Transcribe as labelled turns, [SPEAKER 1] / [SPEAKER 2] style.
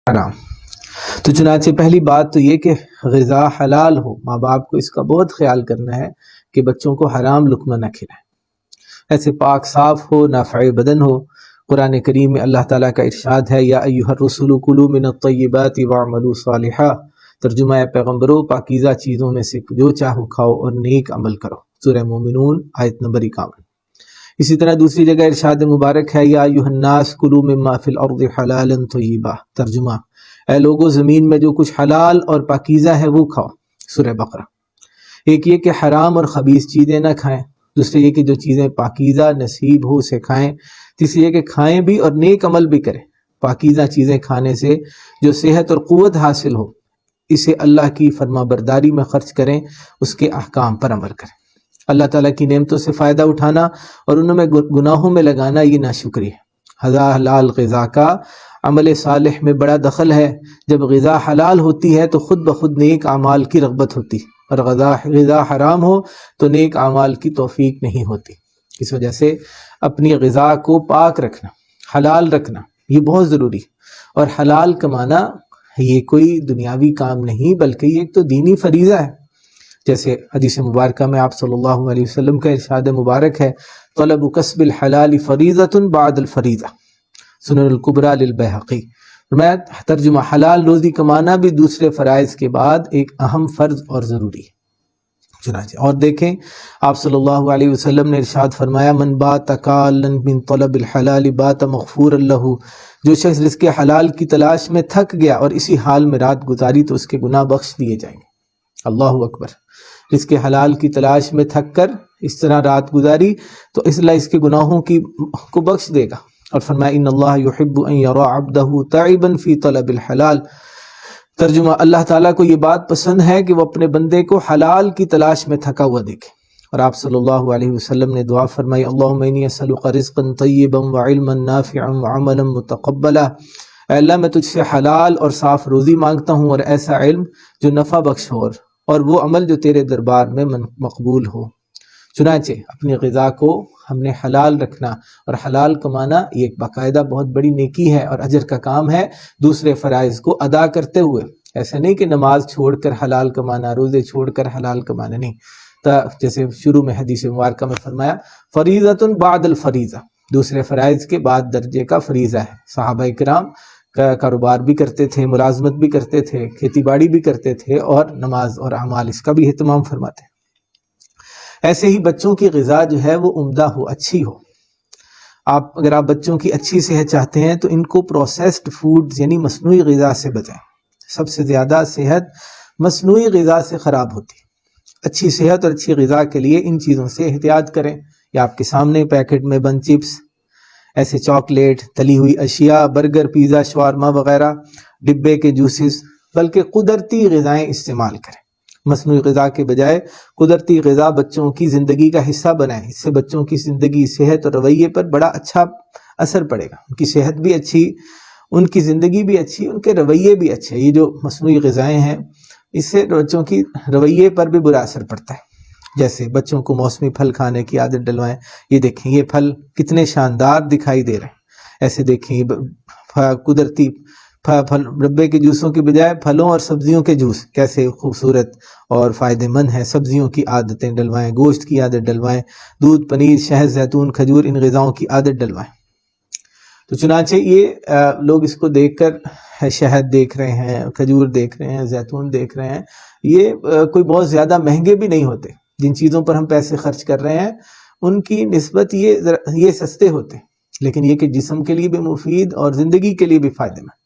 [SPEAKER 1] حرام۔ تو چنانچہ پہلی بات تو یہ کہ غذا حلال ہو، ماں باپ کو اس کا بہت خیال کرنا ہے کہ بچوں کو حرام لقمہ نہ کھلائیں، ایسے پاک صاف ہو، نافع بدن ہو۔ قرآن کریم میں اللہ تعالیٰ کا ارشاد ہے یا ایھا الرسول کلوا من الطیبات واعملوا صالحا، ترجمہ ہے پیغمبرو پاکیزہ چیزوں میں سے جو چاہو کھاؤ اور نیک عمل کرو، سورہ مومنون آیت نمبر 51۔ اسی طرح دوسری جگہ ارشاد مبارک ہے یا ایھا الناس کلوا مما فی الارض حلالا طیبا، ترجمہ اے لوگو زمین میں جو کچھ حلال اور پاکیزہ ہے وہ کھاؤ، سورہ بقرہ۔ ایک یہ کہ حرام اور خبیث چیزیں نہ کھائیں، دوسرے یہ کہ جو چیزیں پاکیزہ نصیب ہو اسے کھائیں، تیسری یہ کہ کھائیں بھی اور نیک عمل بھی کریں۔ پاکیزہ چیزیں کھانے سے جو صحت اور قوت حاصل ہو اسے اللہ کی فرما برداری میں خرچ کریں، اس کے احکام پر عمل کریں۔ اللہ تعالیٰ کی نعمتوں سے فائدہ اٹھانا اور ان میں گناہوں میں لگانا یہ ناشکری ہے۔ حلال غذا کا عمل صالح میں بڑا دخل ہے۔ جب غذا حلال ہوتی ہے تو خود بخود نیک اعمال کی رغبت ہوتی، اور غذا حرام ہو تو نیک اعمال کی توفیق نہیں ہوتی۔ اس وجہ سے اپنی غذا کو پاک رکھنا، حلال رکھنا یہ بہت ضروری ہے۔ اور حلال کمانا یہ کوئی دنیاوی کام نہیں بلکہ یہ ایک تو دینی فریضہ ہے، جیسے حدیث مبارکہ میں آپ صلی اللہ علیہ وسلم کا ارشاد مبارک ہے طلب کسب الحلال فریضۃ بعد الفریضہ، سنن الکبریٰ للبیہقی۔ میں ترجمہ حلال روزی کمانا بھی دوسرے فرائض کے بعد ایک اہم فرض اور ضروری ہے۔ چنانچہ اور دیکھیں آپ صلی اللہ علیہ وسلم نے ارشاد فرمایا من بات کالا من طلب الحلال بات مغفورا لہ، جو شخص رزق حلال کی تلاش میں تھک گیا اور اسی حال میں رات گزاری تو اس کے گناہ بخش دیے جائیں گے۔ اللہ اکبر، رزق حلال کی تلاش میں تھک کر اس طرح رات گزاری تو اللہ اس کے گناہوں کو بخش دے گا۔ اور فرمایا ان اللہ یحب ان یری عبدہ تعبا فی طلب الحلال، ترجمہ اللہ تعالیٰ کو یہ بات پسند ہے کہ وہ اپنے بندے کو حلال کی تلاش میں تھکا ہوا دیکھے۔ اور آپ صلی اللہ علیہ وسلم نے دعا فرمائی اللہم انی اسألک رزقا طیبا وعلما نافعا وعملا متقبلا، اے اللہ میں تجھ سے حلال اور صاف روزی مانگتا ہوں اور ایسا علم جو نفع بخش ہو اور وہ عمل جو تیرے دربار میں مقبول ہو۔ چنانچہ اپنی غذا کو ہم نے حلال رکھنا اور حلال کمانا یہ ایک باقاعدہ بہت بڑی نیکی ہے اور اجر کا کام ہے، دوسرے فرائض کو ادا کرتے ہوئے۔ ایسا نہیں کہ نماز چھوڑ کر حلال کمانا، روزے چھوڑ کر حلال کمانا، نہیں۔ جیسے شروع میں حدیث مبارکہ میں فرمایا فریضۃ بعد الفریضہ، دوسرے فرائض کے بعد درجے کا فریضہ ہے۔ صحابہ کرام کاروبار بھی کرتے تھے، ملازمت بھی کرتے تھے، کھیتی باڑی بھی کرتے تھے اور نماز اور اعمال اس کا بھی اہتمام فرماتے ہیں۔ ایسے ہی بچوں کی غذا جو ہے وہ عمدہ ہو، اچھی ہو۔ اگر آپ بچوں کی اچھی صحت چاہتے ہیں تو ان کو پروسیسڈ فوڈز یعنی مصنوعی غذا سے بچائیں۔ سب سے زیادہ صحت مصنوعی غذا سے خراب ہوتی ہے۔ اچھی صحت اور اچھی غذا کے لیے ان چیزوں سے احتیاط کریں۔ یہ آپ کے سامنے پیکٹ میں بند چپس، ایسے چاکلیٹ، تلی ہوئی اشیاء، برگر، پیزا، شاورما وغیرہ، ڈبے کے جوسز، بلکہ قدرتی غذائیں استعمال کریں۔ مصنوعی غذا کے بجائے قدرتی غذا بچوں کی زندگی کا حصہ بنائیں، اس سے بچوں کی زندگی، صحت اور رویے پر بڑا اچھا اثر پڑے گا۔ ان کی صحت بھی اچھی، ان کی زندگی بھی اچھی، ان کے رویے بھی اچھے۔ یہ جو مصنوعی غذائیں ہیں اس سے بچوں کی رویے پر بھی برا اثر پڑتا ہے۔ جیسے بچوں کو موسمی پھل کھانے کی عادت ڈلوائیں، یہ دیکھیں یہ پھل کتنے شاندار دکھائی دے رہے ہیں، ایسے دیکھیں قدرتی پھل، ڈبے کے جوسوں کی بجائے پھلوں اور سبزیوں کے جوس کیسے خوبصورت اور فائدہ مند ہیں۔ سبزیوں کی عادتیں ڈلوائیں، گوشت کی عادت ڈلوائیں، دودھ، پنیر، شہد، زیتون، کھجور، ان غذاؤں کی عادت ڈلوائیں۔ تو چنانچہ یہ لوگ اس کو دیکھ کر شہد دیکھ رہے ہیں، کھجور دیکھ رہے ہیں، زیتون دیکھ رہے ہیں، یہ کوئی بہت زیادہ مہنگے بھی نہیں ہوتے۔ جن چیزوں پر ہم پیسے خرچ کر رہے ہیں ان کی نسبت یہ سستے ہوتے ہیں، لیکن یہ کہ جسم کے لیے بھی مفید اور زندگی کے لیے بھی فائدہ مند۔